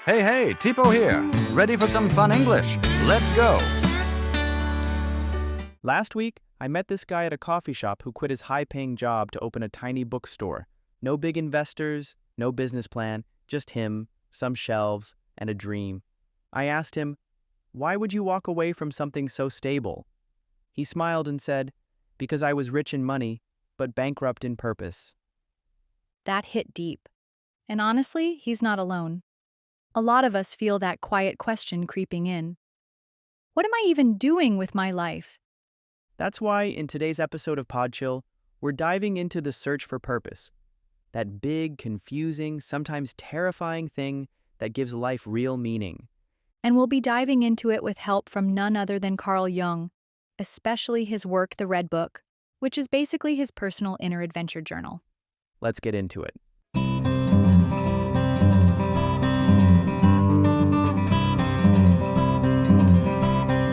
Hey, Tipo here. Ready for some fun English? Let's go. Last week, I met this guy at a coffee shop who quit his high-paying job to open a tiny bookstore. No big investors, no business plan, just him, some shelves, and a dream. I asked him, "Why would you walk away from something so stable?" He smiled and said, "Because I was rich in money, but bankrupt in purpose." That hit deep. And honestly, he's not alone. A lot of us feel that quiet question creeping in. What am I even doing with my life? That's why in today's episode of Podchill, we're diving into the search for purpose. That big, confusing, sometimes terrifying thing that gives life real meaning. And we'll be diving into it with help from none other than Carl Jung, especially his work, The Red Book, which is basically his personal inner adventure journal. Let's get into it.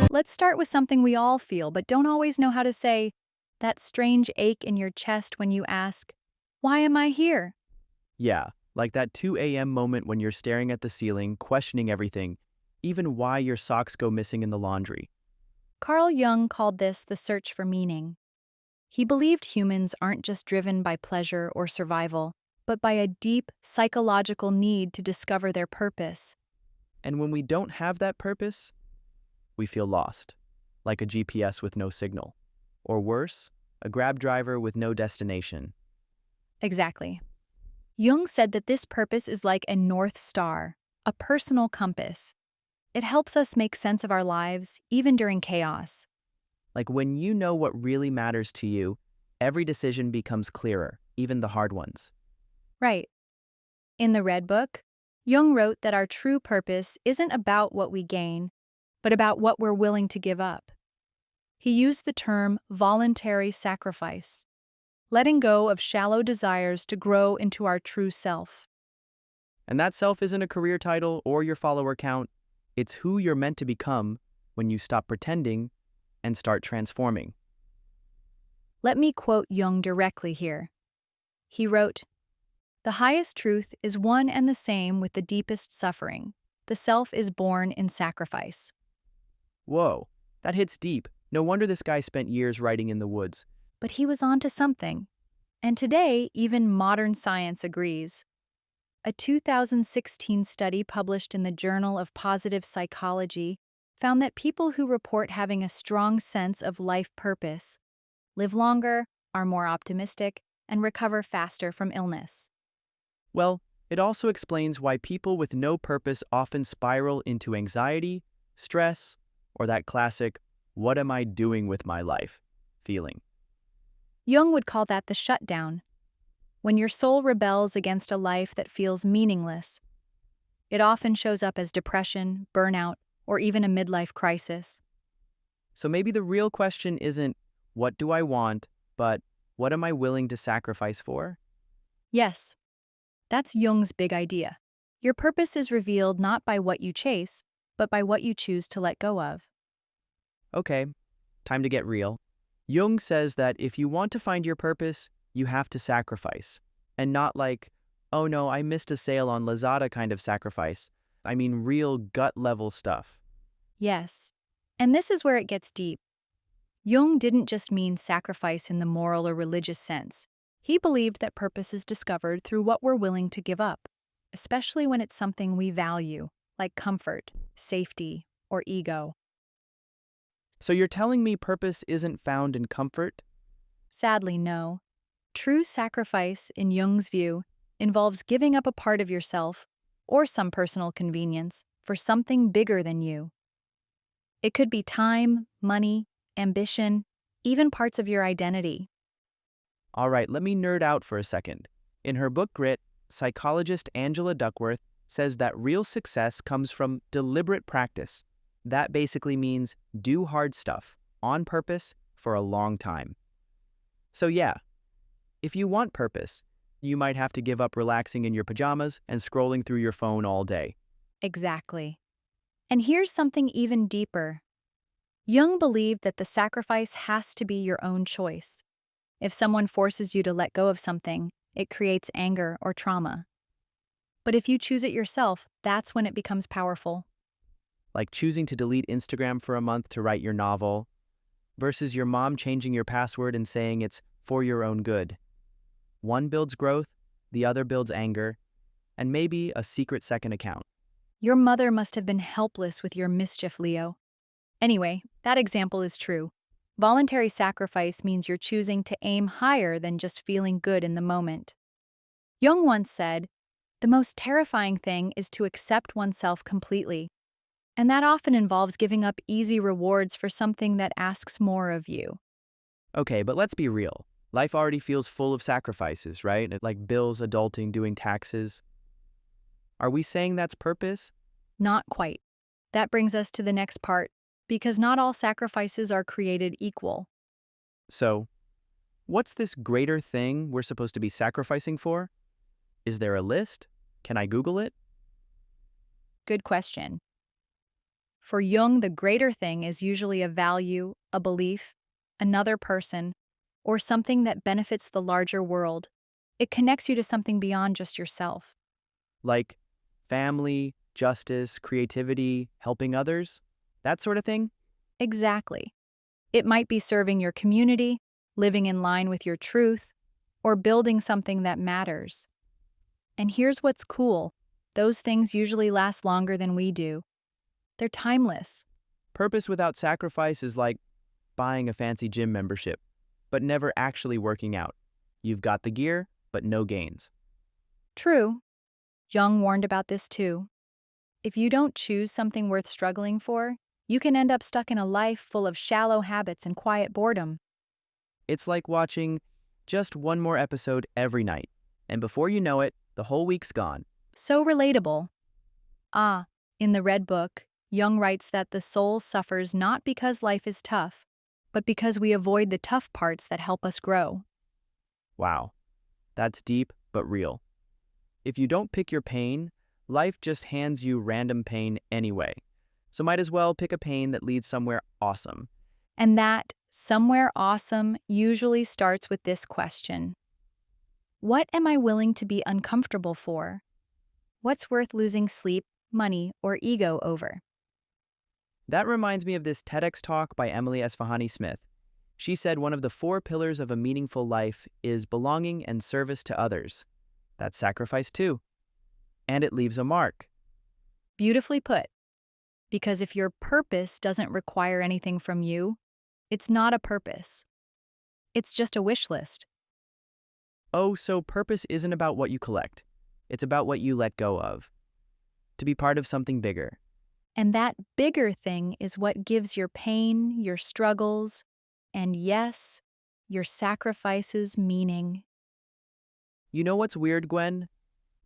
Let's start with something we all feel but don't always know how to say, that strange ache in your chest when you ask, "Why am I here?" Yeah, like that 2 a.m. moment when you're staring at the ceiling, questioning everything, even why your socks go missing in the laundry. Carl Jung called this the search for meaning. He believed humans aren't just driven by pleasure or survival, but by a deep psychological need to discover their purpose. And when we don't have that purpose, we feel lost, like a GPS with no signal. Or worse, a Grab driver with no destination. Exactly. Jung said that this purpose is like a North Star, a personal compass. It helps us make sense of our lives, even during chaos. Like when you know what really matters to you, every decision becomes clearer, even the hard ones. Right. In the Red Book, Jung wrote that our true purpose isn't about what we gain, but about what we're willing to give up. He used the term voluntary sacrifice, letting go of shallow desires to grow into our true self. And that self isn't a career title or your follower count. It's who you're meant to become when you stop pretending and start transforming. Let me quote Jung directly here. He wrote, "The highest truth is one and the same with the deepest suffering. The self is born in sacrifice." Whoa, that hits deep. No wonder this guy spent years writing in the woods. But he was onto something. And today, even modern science agrees. A 2016 study published in the Journal of Positive Psychology found that people who report having a strong sense of life purpose live longer, are more optimistic, and recover faster from illness. Well, it also explains why people with no purpose often spiral into anxiety, stress, or that classic, "what am I doing with my life?" feeling. Jung would call that the shutdown. When your soul rebels against a life that feels meaningless, it often shows up as depression, burnout, or even a midlife crisis. So maybe the real question isn't, what do I want, but what am I willing to sacrifice for? Yes, that's Jung's big idea. Your purpose is revealed not by what you chase, but by what you choose to let go of. Okay, time to get real. Jung says that if you want to find your purpose, you have to sacrifice. And not like, "Oh no, I missed a sale on Lazada" kind of sacrifice. I mean real gut-level stuff. Yes, and this is where it gets deep. Jung didn't just mean sacrifice in the moral or religious sense. He believed that purpose is discovered through what we're willing to give up, especially when it's something we value, like comfort, safety, or ego. So you're telling me purpose isn't found in comfort? Sadly, no. True sacrifice, in Jung's view, involves giving up a part of yourself, or some personal convenience, for something bigger than you. It could be time, money, ambition, even parts of your identity. All right, let me nerd out for a second. In her book Grit, psychologist Angela Duckworth says that real success comes from deliberate practice. That basically means do hard stuff, on purpose, for a long time. So yeah, if you want purpose, you might have to give up relaxing in your pajamas and scrolling through your phone all day. Exactly. And here's something even deeper. Jung believed that the sacrifice has to be your own choice. If someone forces you to let go of something, it creates anger or trauma. But if you choose it yourself, that's when it becomes powerful. Like choosing to delete Instagram for a month to write your novel, versus your mom changing your password and saying it's for your own good. One builds growth, the other builds anger, and maybe a secret second account. Your mother must have been helpless with your mischief, Leo. Anyway, that example is true. Voluntary sacrifice means you're choosing to aim higher than just feeling good in the moment. Jung once said, "The most terrifying thing is to accept oneself completely." And that often involves giving up easy rewards for something that asks more of you. Okay, but let's be real. Life already feels full of sacrifices, right? Like bills, adulting, doing taxes. Are we saying that's purpose? Not quite. That brings us to the next part, because not all sacrifices are created equal. So, what's this greater thing we're supposed to be sacrificing for? Is there a list? Can I Google it? Good question. For Jung, the greater thing is usually a value, a belief, another person, or something that benefits the larger world. It connects you to something beyond just yourself. Like family, justice, creativity, helping others? That sort of thing? Exactly. It might be serving your community, living in line with your truth, or building something that matters. And here's what's cool. Those things usually last longer than we do. They're timeless. Purpose without sacrifice is like buying a fancy gym membership, but never actually working out. You've got the gear, but no gains. True. Jung warned about this too. If you don't choose something worth struggling for, you can end up stuck in a life full of shallow habits and quiet boredom. It's like watching just one more episode every night, and before you know it, the whole week's gone. So relatable. In the Red Book, Jung writes that the soul suffers not because life is tough, but because we avoid the tough parts that help us grow. Wow, that's deep but real. If you don't pick your pain, life just hands you random pain anyway. So might as well pick a pain that leads somewhere awesome. And that somewhere awesome usually starts with this question: what am I willing to be uncomfortable for? What's worth losing sleep, money, or ego over? That reminds me of this TEDx talk by Emily Esfahani Smith. She said one of the 4 pillars of a meaningful life is belonging and service to others. That's sacrifice too. And it leaves a mark. Beautifully put. Because if your purpose doesn't require anything from you, it's not a purpose. It's just a wish list. Oh, so purpose isn't about what you collect. It's about what you let go of. To be part of something bigger. And that bigger thing is what gives your pain, your struggles, and yes, your sacrifices meaning. You know what's weird, Gwen?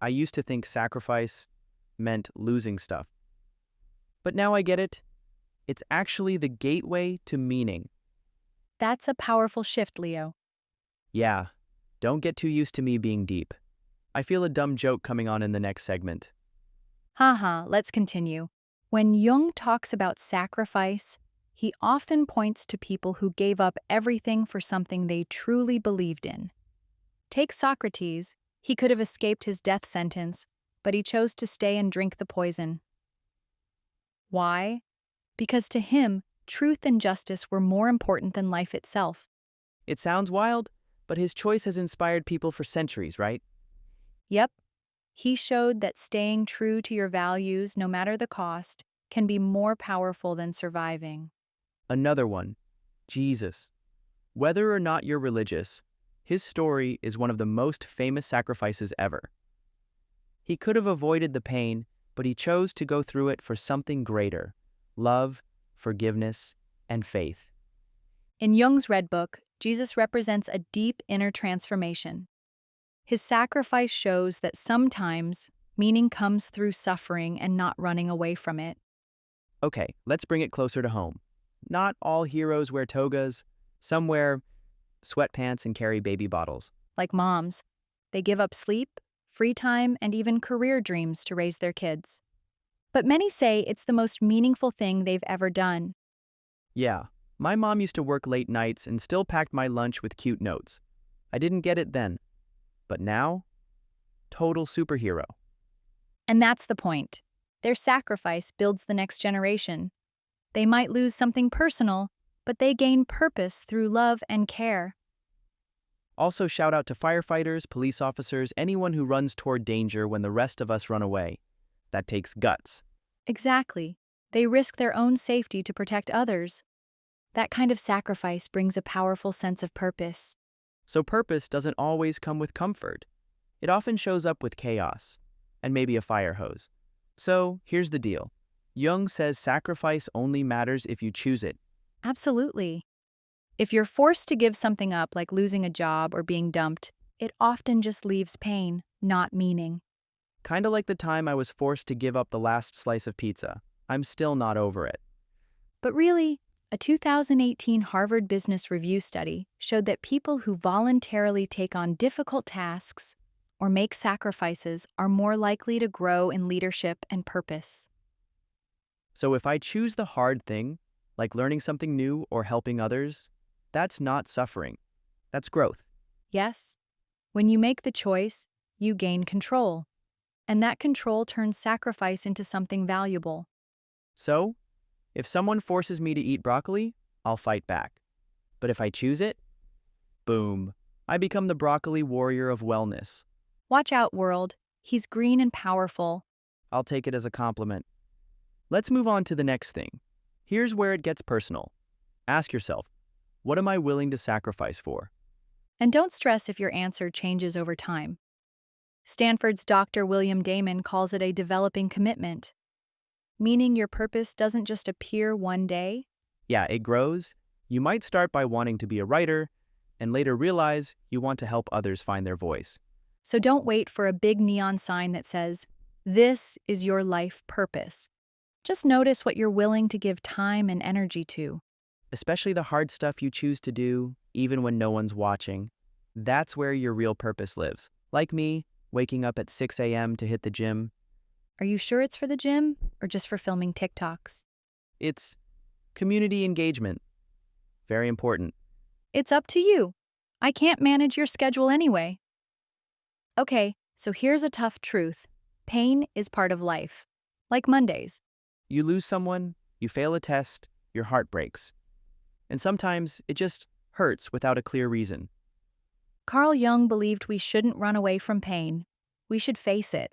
I used to think sacrifice meant losing stuff. But now I get it. It's actually the gateway to meaning. That's a powerful shift, Leo. Yeah, don't get too used to me being deep. I feel a dumb joke coming on in the next segment. Haha, let's continue. When Jung talks about sacrifice, he often points to people who gave up everything for something they truly believed in. Take Socrates. He could have escaped his death sentence, but he chose to stay and drink the poison. Why? Because to him, truth and justice were more important than life itself. It sounds wild, but his choice has inspired people for centuries, right? Yep, he showed that staying true to your values, no matter the cost, can be more powerful than surviving. Another one, Jesus. Whether or not you're religious, his story is one of the most famous sacrifices ever. He could have avoided the pain, but he chose to go through it for something greater: love, forgiveness, and faith. In Jung's Red Book, Jesus represents a deep inner transformation. His sacrifice shows that sometimes meaning comes through suffering and not running away from it. Okay, let's bring it closer to home. Not all heroes wear togas. Some wear sweatpants and carry baby bottles. Like moms, they give up sleep, free time, and even career dreams to raise their kids. But many say it's the most meaningful thing they've ever done. Yeah, my mom used to work late nights and still packed my lunch with cute notes. I didn't get it then. But now, total superhero. And that's the point. Their sacrifice builds the next generation. They might lose something personal, but they gain purpose through love and care. Also, shout out to firefighters, police officers, anyone who runs toward danger when the rest of us run away. That takes guts. Exactly. They risk their own safety to protect others. That kind of sacrifice brings a powerful sense of purpose. So purpose doesn't always come with comfort. It often shows up with chaos, and maybe a fire hose. So here's the deal. Jung says sacrifice only matters if you choose it. Absolutely. If you're forced to give something up, like losing a job or being dumped, it often just leaves pain, not meaning. Kinda like the time I was forced to give up the last slice of pizza. I'm still not over it. But really, a 2018 Harvard Business Review study showed that people who voluntarily take on difficult tasks or make sacrifices are more likely to grow in leadership and purpose. So if I choose the hard thing, like learning something new or helping others, that's not suffering. That's growth. Yes, when you make the choice, you gain control. And that control turns sacrifice into something valuable. So, if someone forces me to eat broccoli, I'll fight back. But if I choose it, boom, I become the broccoli warrior of wellness. Watch out, world. He's green and powerful. I'll take it as a compliment. Let's move on to the next thing. Here's where it gets personal. Ask yourself, what am I willing to sacrifice for? And don't stress if your answer changes over time. Stanford's Dr. William Damon calls it a developing commitment, meaning your purpose doesn't just appear one day. Yeah, it grows. You might start by wanting to be a writer, and later realize you want to help others find their voice. So don't wait for a big neon sign that says, "This is your life purpose." Just notice what you're willing to give time and energy to. Especially the hard stuff you choose to do, even when no one's watching. That's where your real purpose lives. Like me, waking up at 6 a.m. to hit the gym. Are you sure it's for the gym or just for filming TikToks? It's community engagement. Very important. It's up to you. I can't manage your schedule anyway. Okay, so here's a tough truth. Pain is part of life. Like Mondays. You lose someone, you fail a test, your heart breaks. And sometimes it just hurts without a clear reason. Carl Jung believed we shouldn't run away from pain. We should face it.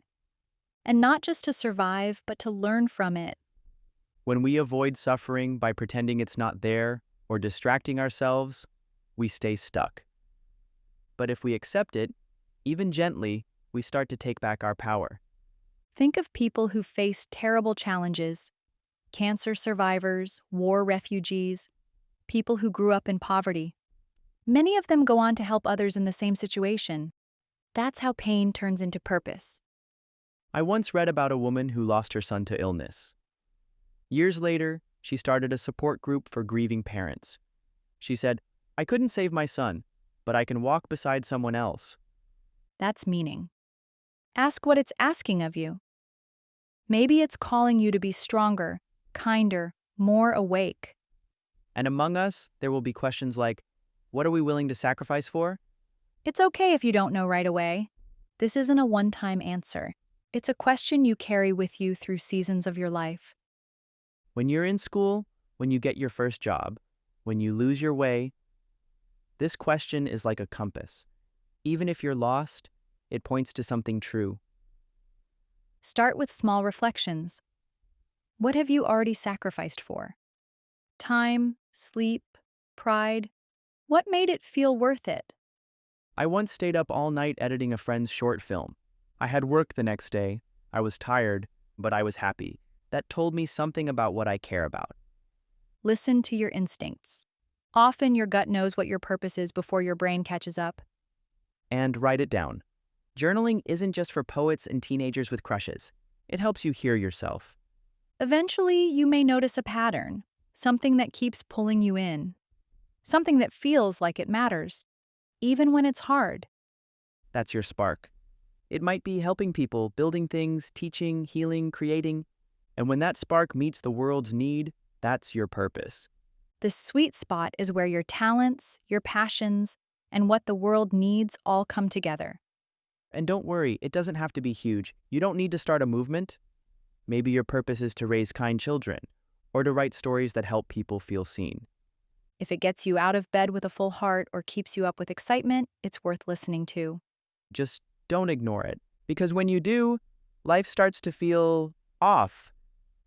And not just to survive, but to learn from it. When we avoid suffering by pretending it's not there or distracting ourselves, we stay stuck. But if we accept it, even gently, we start to take back our power. Think of people who faced terrible challenges. Cancer survivors, war refugees, people who grew up in poverty. Many of them go on to help others in the same situation. That's how pain turns into purpose. I once read about a woman who lost her son to illness. Years later, she started a support group for grieving parents. She said, "I couldn't save my son, but I can walk beside someone else." That's meaning. Ask what it's asking of you. Maybe it's calling you to be stronger, kinder, more awake. And among us, there will be questions like, what are we willing to sacrifice for? It's okay if you don't know right away. This isn't a one-time answer. It's a question you carry with you through seasons of your life. When you're in school, when you get your first job, when you lose your way, this question is like a compass. Even if you're lost, it points to something true. Start with small reflections. What have you already sacrificed for? Time, sleep, pride? What made it feel worth it? I once stayed up all night editing a friend's short film. I had work the next day. I was tired, but I was happy. That told me something about what I care about. Listen to your instincts. Often your gut knows what your purpose is before your brain catches up. And write it down. Journaling isn't just for poets and teenagers with crushes. It helps you hear yourself. Eventually, you may notice a pattern, something that keeps pulling you in, something that feels like it matters, even when it's hard. That's your spark. It might be helping people, building things, teaching, healing, creating. And when that spark meets the world's need, that's your purpose. The sweet spot is where your talents, your passions, and what the world needs all come together. And don't worry, it doesn't have to be huge. You don't need to start a movement. Maybe your purpose is to raise kind children or to write stories that help people feel seen. If it gets you out of bed with a full heart or keeps you up with excitement, it's worth listening to. Just don't ignore it. Because when you do, life starts to feel off,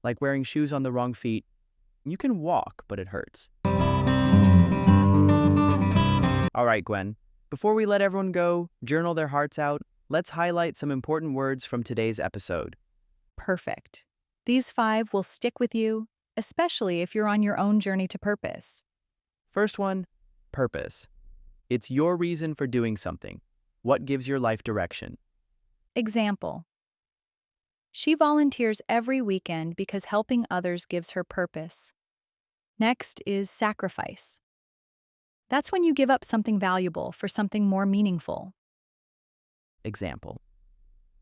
like wearing shoes on the wrong feet. You can walk, but it hurts. All right, Gwen. Before we let everyone go, journal their hearts out, let's highlight some important words from today's episode. Perfect. These 5 will stick with you, especially if you're on your own journey to purpose. First one, purpose. It's your reason for doing something. What gives your life direction? Example. She volunteers every weekend because helping others gives her purpose. Next is sacrifice. That's when you give up something valuable for something more meaningful. Example.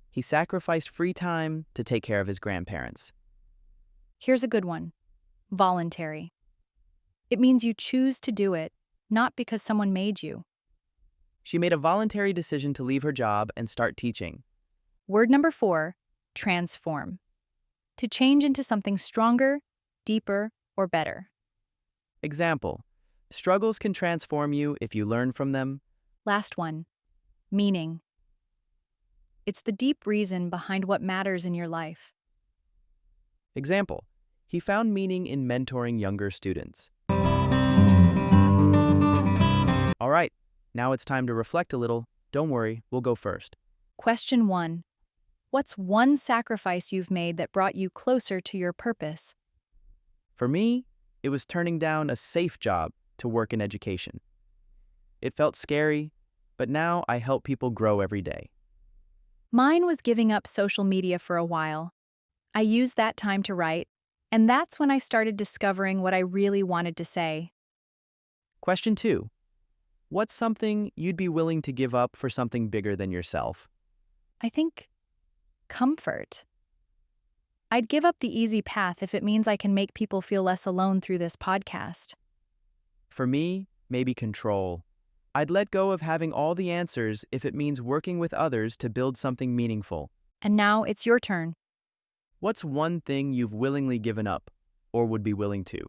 He sacrificed free time to take care of his grandparents. Here's a good one. Voluntary. It means you choose to do it, not because someone made you. She made a voluntary decision to leave her job and start teaching. Word number 4, transform. To change into something stronger, deeper, or better. Example. Struggles can transform you if you learn from them. Last one, meaning. It's the deep reason behind what matters in your life. Example. He found meaning in mentoring younger students. All right, now it's time to reflect a little. Don't worry, we'll go first. Question 1. What's one sacrifice you've made that brought you closer to your purpose? For me, it was turning down a safe job to work in education. It felt scary, but now I help people grow every day. Mine was giving up social media for a while. I used that time to write, and that's when I started discovering what I really wanted to say. Question 2. What's something you'd be willing to give up for something bigger than yourself? I think comfort. I'd give up the easy path if it means I can make people feel less alone through this podcast. For me, maybe control. I'd let go of having all the answers if it means working with others to build something meaningful. And now it's your turn. What's one thing you've willingly given up or would be willing to?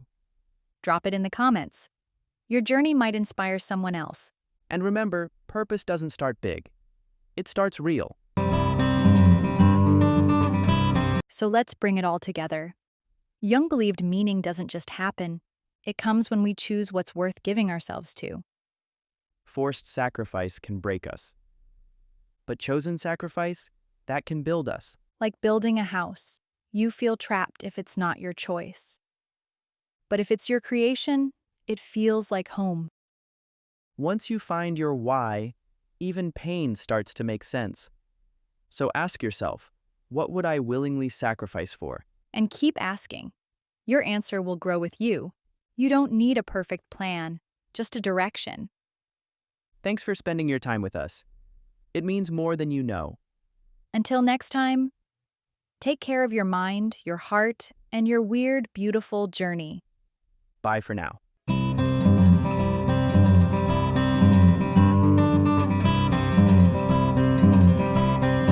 Drop it in the comments. Your journey might inspire someone else. And remember, purpose doesn't start big. It starts real. So let's bring it all together. Jung believed meaning doesn't just happen. It comes when we choose what's worth giving ourselves to. Forced sacrifice can break us. But chosen sacrifice, that can build us. Like building a house, you feel trapped if it's not your choice. But if it's your creation, it feels like home. Once you find your why, even pain starts to make sense. So ask yourself, what would I willingly sacrifice for? And keep asking. Your answer will grow with you. You don't need a perfect plan, just a direction. Thanks for spending your time with us. It means more than you know. Until next time, take care of your mind, your heart, and your weird, beautiful journey. Bye for now.